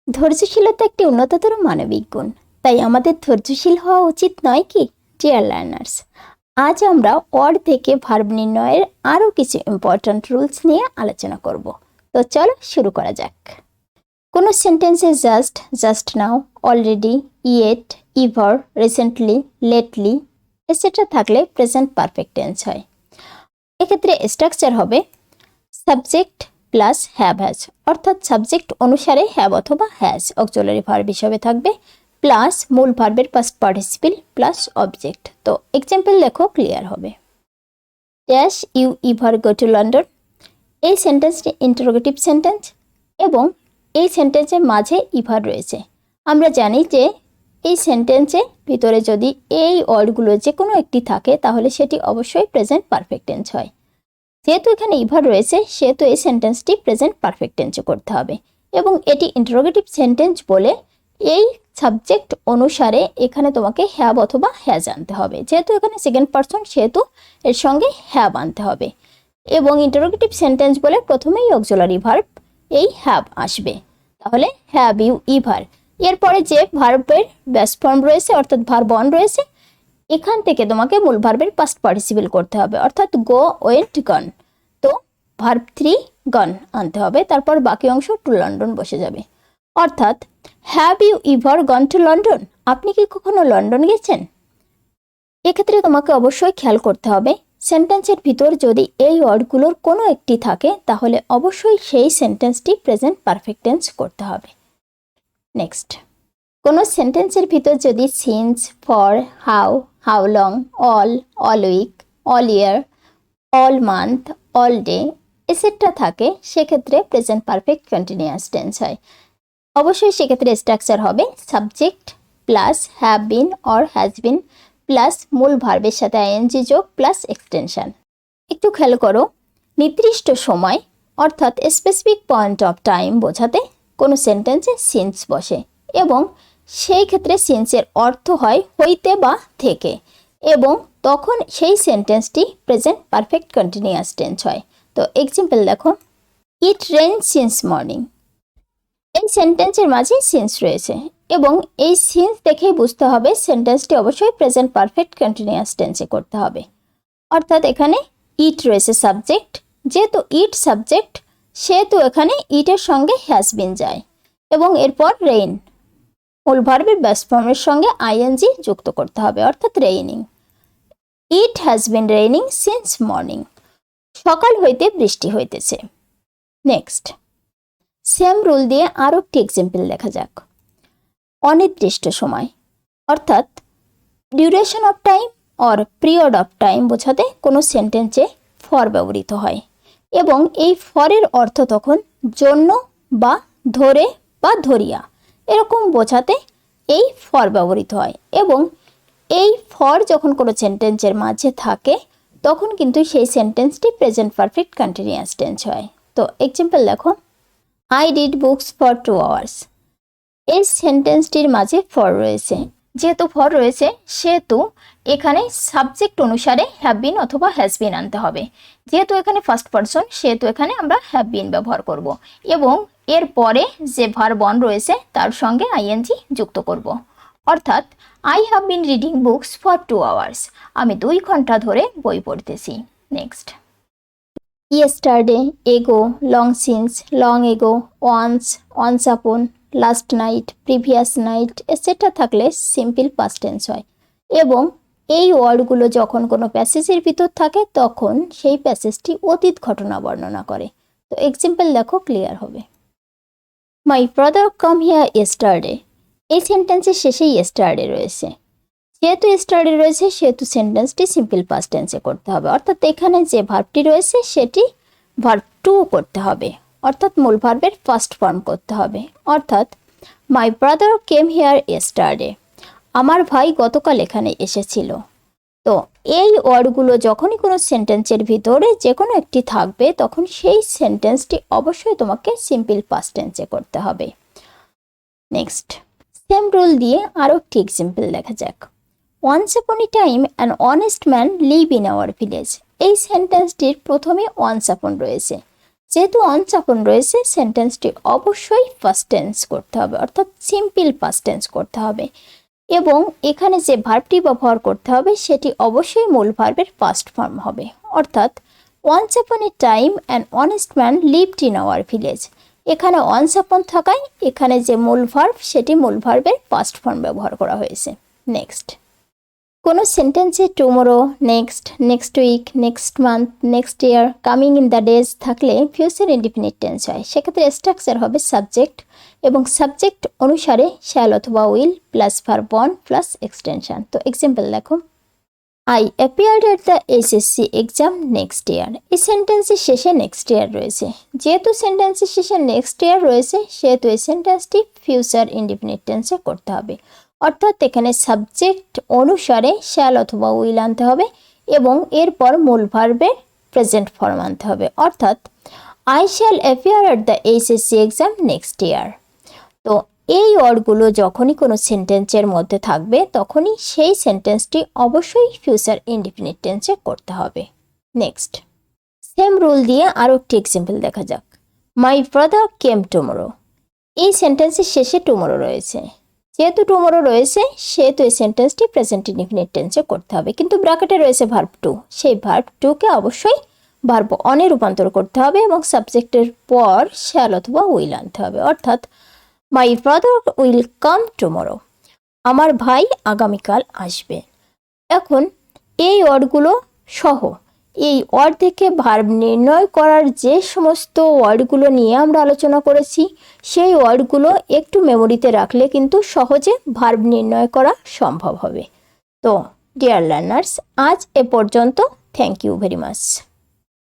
ধৈর্যশীলতা একটি উন্নততর মানবিক গুণ, তাই আমাদের ধৈর্যশীল হওয়া উচিত নয় কি ডিয়ার লার্নার্স? আজ আমরা ওয়ার্ড থেকে ভার্ব নির্ণয়ের আরও কিছু ইম্পর্ট্যান্ট রুলস নিয়ে আলোচনা করব। তো চলো শুরু করা যাক। কোনো সেন্টেন্সে just now, already, yet, ever, recently, lately etcetera থাকলে প্রেজেন্ট পারফেক্ট টেন্স হয়। এক্ষেত্রে স্ট্রাকচার হবে সাবজেক্ট প্লাস হ্যাভ হ্যাজ, অর্থাৎ সাবজেক্ট অনুসারে হ্যাভ অথবা হ্যাজ অক্সিলারি ভার্ব হিসাবে থাকবে, প্লাস মূল ভার্বের পাস্ট পার্টিসিপল প্লাস অবজেক্ট। তো এক্সাম্পল লেখো, ক্লিয়ার হবে। Dash you ever go to London, এই সেন্টেন্সটি ইন্টারোগেটিভ সেন্টেন্স এবং এই সেন্টেন্সের মাঝে ইভার রয়েছে। আমরা জানি যে এই সেন্টেন্সের ভিতরে যদি এই ওয়ার্ডগুলো যে কোনো একটি থাকে তাহলে সেটি অবশ্যই প্রেজেন্ট পারফেক্ট টেন্স হয়। যেহেতু এখানে ইভার রয়েছে সেহেতু এই সেন্টেন্সটি প্রেজেন্ট পারফেক্ট টেন্সে করতে হবে এবং এটি ইন্টারোগেটিভ সেন্টেন্স বলে এই সাবজেক্ট অনুসারে এখানে তোমাকে হ্যাভ অথবা হ্যাজ আনতে হবে। যেহেতু এখানে সেকেন্ড পারসন সেহেতু এর সঙ্গে হ্যাভ আনতে হবে এবং ইন্টারোগেটিভ সেন্টেন্স বলে প্রথমেই অক্সিলারি ভার্ব এই হ্যাভ আসবে। তাহলে হ্যাভ ইউ ইভার, এরপরে যে ভার্বের বেস ফর্ম রয়েছে অর্থাৎ ভার্ব অন রয়েছে এখান থেকে তোমাকে মূল ভার্বের পাস্ট পার্টিসিপল করতে হবে, অর্থাৎ গো, ওয়েন্ট, গন। তো ভার্ব 3 গন আনতে হবে, তারপর বাকি অংশ টু লন্ডন বসে যাবে। অর্থাৎ have you ever gone to London, আপনি কি কখনো লন্ডন গেছেন? এক্ষেত্রে তোমাকে অবশ্যই খেয়াল করতে হবে সেন্টেন্সের ভিতর যদি এই ওয়ার্ডগুলোর কোনো একটি থাকে তাহলে অবশ্যই সেই সেন্টেন্সটি প্রেজেন্ট পারফেক্ট টেন্স করতে হবে। নেক্সট, কোনো সেন্টেন্সের ভিতর যদি since, for, how, how long, all week, all year, all month, all day etcetera থাকে সেক্ষেত্রে প্রেজেন্ট পারফেক্ট কন্টিনিউয়াস টেন্স হয়। অবশ্যই সেক্ষেত্রে স্ট্রাকচার হবে subject plus have been or has been plus মূল ভার্বের সাথে আইএনজি যোগ প্লাস এক্সটেনশন। একটু খেয়াল করো, নির্দিষ্ট সময় অর্থাৎ স্পেসিফিক পয়েন্ট অফ টাইম বোঝাতে কোনো সেন্টেন্সে সিন্স বসে এবং সেই ক্ষেত্রে সিন্সের অর্থ হয় হইতে বা থেকে এবং তখন সেই সেন্টেন্সটি প্রেজেন্ট পারফেক্ট কন্টিনিউয়াস টেন্স হয়। তো এক্সাম্পল দেখো, ইট রেইন সিন্স মর্নিং, এই সেন্টেন্সের মাঝে সিন্স রয়েছে এবং এই সিন্স দেখেই বুঝতে হবে সেন্টেন্সটি অবশ্যই প্রেজেন্ট পারফেক্ট কন্টিনিউয়াস টেন্সে করতে হবে। অর্থাৎ এখানে ইট রয়েছে সাবজেক্ট, যেহেতু ইট সাবজেক্ট সেহেতু এখানে ইটের সঙ্গে হ্যাজ বিন যায় এবং এরপর রেইন মূল ভার্বের বেস ফর্মের সঙ্গে আইএনজি যুক্ত করতে হবে, অর্থাৎ raining. It has been raining since morning, সকাল হইতে বৃষ্টি হইতেছে। নেক্সট, সেম রুল দিয়ে আরও একটি এক্সাম্পল দেখা যাক। অনির্দিষ্ট সময় অর্থাৎ duration of time or period of time বোঝাতে কোনো সেন্টেন্সে ফর ব্যবহৃত হয় এবং এই ফরের অর্থ তখন জন্য বা ধরে বা ধরিয়া এরকম বোঝাতে এই ফর ব্যবহৃত হয় এবং এই ফর যখন কোনো সেন্টেন্সের মাঝে থাকে তখন কিন্তু সেই সেন্টেন্সটি প্রেজেন্ট পারফেক্ট কন্টিনিউয়াস টেন্স হয়। তো এক্সাম্পল দেখো, I read books for 2 hours, এই সেন্টেন্সটির মাঝে ফর রয়েছে। যেহেতু ফর রয়েছে সেহেতু এখানে সাবজেক্ট অনুসারে হ্যাভ বিন অথবা হ্যাজ বিন আনতে হবে। যেহেতু এখানে ফার্স্ট পারসন সেহেতু এখানে আমরা হ্যাভ বিন ব্যবহার করব এবং এর পরে যে ভার্ব অন রয়েছে তার সঙ্গে আইএনজি যুক্ত করব। অর্থাৎ I have been reading books for 2 hours, আমি 2 ঘন্টা ধরে বই পড়তেছি। Next, yesterday, ago, long since, long ago, once upon, last night, previous night etcetera থাকলে সিম্পল পাস্ট টেন্স হয় এবং এই ওয়ার্ডগুলো যখন কোনো প্যাসেজের ভিতর থাকে তখন সেই প্যাসেজটি অতীত ঘটনা বর্ণনা করে। তো এক্সাম্পল দেখো, ক্লিয়ার হবে। My brother come here yesterday, এই সেন্টেন্সের শেষে ইয়েস্টারডে রয়েছে। যেহেতু ইয়েস্টারডে রয়েছে সেহেতু সেন্টেন্সটি সিম্পল পাস্ট টেন্সে করতে হবে, অর্থাৎ এখানে যে ভার্বটি রয়েছে সেটি ভার্ব টু করতে হবে, অর্থাৎ মূল ভার্বের ফার্স্ট ফর্ম করতে হবে। অর্থাৎ my brother came here yesterday, আমার ভাই গতকাল এখানে এসেছিল। তো এই ওয়ার্ডগুলো যখনই কোনো সেন্টেন্সের ভিতরে যে কোনো একটি থাকবে তখন সেই সেন্টেন্সটি অবশ্যই তোমাকে সিম্পল পাস্ট টেন্সে করতে হবে। নেক্সট, সেম রুল দিয়ে আরও একটি এক্সাম্পল দেখা যাক। Once upon a time an honest man live in our village, এই সেন্টেন্সটির প্রথমে ওয়ান্স আপন রয়েছে। যেহেতু অনস আপন রয়েছে, সেন্টেন্সটি অবশ্যই ফার্স্ট টেন্স করতে হবে, অর্থাৎ সিম্পল ফার্স্ট টেন্স করতে হবে। এবং এখানে যে ভার্বটি ব্যবহার করতে হবে সেটি অবশ্যই মূল ভার্বের ফার্স্ট ফর্ম হবে, অর্থাৎ once upon a time an honest man lived in our village. এখানে ওয়ান্স আপন থাকায় এখানে যে মূল ভার্ব সেটি মূল ভার্বের ফার্স্ট ফর্ম ব্যবহার করা হয়েছে। নেক্সট, কোনো সেন্টেন্সে tomorrow, next, next week, next month, next year, coming in the days থাকলে ফিউচার ইনডিফিনিট টেন্স হয়। সেক্ষেত্রে স্ট্রাকচার হবে সাবজেক্ট এবং সাবজেক্ট অনুসারে শ্যাল অথবা will plus verb on plus extension. তো এক্সাম্পল দেখো, I appeared at the SSC exam next year. এই সেন্টেন্সের শেষে নেক্সট ইয়ার রয়েছে। যেহেতু সেন্টেন্সের শেষে নেক্সট ইয়ার রয়েছে সেহেতু এই সেন্টেন্সটি ফিউচার ইনডিফিনিট টেন্সে করতে হবে, অর্থাৎ এখানে সাবজেক্ট অনুসারে শ্যাল অথবা উইল আনতে হবে এবং এরপর মূল ভার্বের প্রেজেন্ট ফর্ম আনতে হবে, অর্থাৎ I shall appear at the HSC exam next year. তো এই ওয়ার্ডগুলো যখনই কোনো সেন্টেন্সের মধ্যে থাকবে তখনই সেই সেন্টেন্সটি অবশ্যই ফিউচার ইনডিফিনিট টেন্সে করতে হবে। নেক্সট, সেম রুল দিয়ে আরও একটি এক্সাম্পল দেখা যাক। My brother came tomorrow. এই সেন্টেন্সের শেষে টুমোরো রয়েছে। যেহেতু টুমোরো রয়েছে সেহেতু এই সেন্টেন্সটি প্রেজেন্ট ইনডিফিনিট টেন্সে করতে হবে, কিন্তু ব্র্যাকেটে রয়েছে ভার্ব টু। সেই ভার্ব টুকে অবশ্যই ভার্ব অনে রূপান্তর করতে হবে এবং সাবজেক্টের পর শ্যাল অথবা উইল আনতে হবে, অর্থাৎ my brother will come tomorrow. আমার ভাই আগামীকাল আসবে। এখন এই ওয়ার্ডগুলো সহ এই ওয়ার্ড থেকে ভার্ব নির্ণয় করার যে সমস্ত ওয়ার্ডগুলো নিয়ে আমরা আলোচনা করেছি সেই ওয়ার্ডগুলো একটু মেমোরিতে রাখলে কিন্তু সহজে ভার্ব নির্ণয় করা সম্ভব হবে। তো ডিয়ার লার্নার্স, আজ এ পর্যন্ত। Thank you very much.